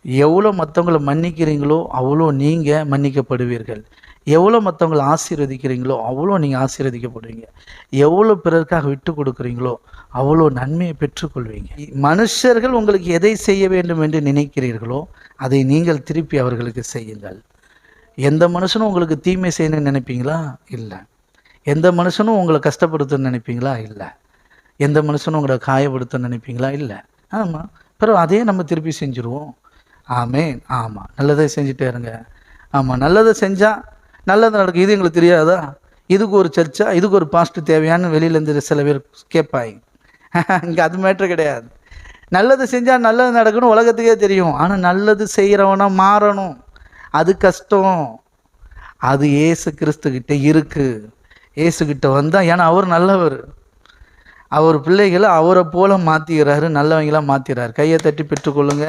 எவ்வளோ மற்றவங்களை மன்னிக்கிறீங்களோ அவ்வளோ நீங்கள் மன்னிக்கப்படுவீர்கள். எவ்வளோ மற்றவங்களை ஆசீர்வதிக்கிறீங்களோ அவ்வளோ நீங்கள் ஆசீர்வதிக்கப்படுவீங்க. எவ்வளோ பிறருக்காக விட்டு கொடுக்குறீங்களோ அவ்வளோ நன்மையை பெற்றுக்கொள்வீங்க. மனுஷர்கள் உங்களுக்கு எதை செய்ய வேண்டும் என்று நினைக்கிறீர்களோ அதை நீங்கள் திருப்பி அவர்களுக்கு செய்யுங்கள். எந்த மனுஷனும் உங்களுக்கு தீமை செய்யணும்னு நினைப்பீங்களா? இல்லை. எந்த மனுஷனும் உங்களை கஷ்டப்படுத்தணும்னு நினைப்பீங்களா? இல்லை. எந்த மனுஷனும் உங்களை காயப்படுத்தணும்னு நினைப்பீங்களா? இல்லை. ஆமாம். பிறகு அதே நம்ம திருப்பி செஞ்சுருவோம். ஆமேன். ஆமாம், நல்லதை செஞ்சுட்டே இருங்க. ஆமாம், நல்லதை செஞ்சால் நல்லது நடக்கும். இது எங்களுக்கு தெரியாதா? இதுக்கு ஒரு சர்ச்சா, இதுக்கு ஒரு பாஸ்ட் தேவையான்னு வெளியிலேருந்து சில பேர் கேட்பாங்க. இங்கே அது மேட்ரு கிடையாது. நல்லது செஞ்சால் நல்லது நடக்கணும் உலகத்துக்கே தெரியும். ஆனால் நல்லது செய்கிறவனா மாறணும், அது கஷ்டம். அது ஏசு கிறிஸ்துக்கிட்ட இருக்குது. ஏசுக்கிட்ட வந்தால், ஏன்னா அவர் நல்லவர், அவர் பிள்ளைகளை அவரை போல மாற்றிக்கிறாரு, நல்லவங்களாக மாற்றிக்கிறார். கையை தட்டி பெற்றுக்கொள்ளுங்க.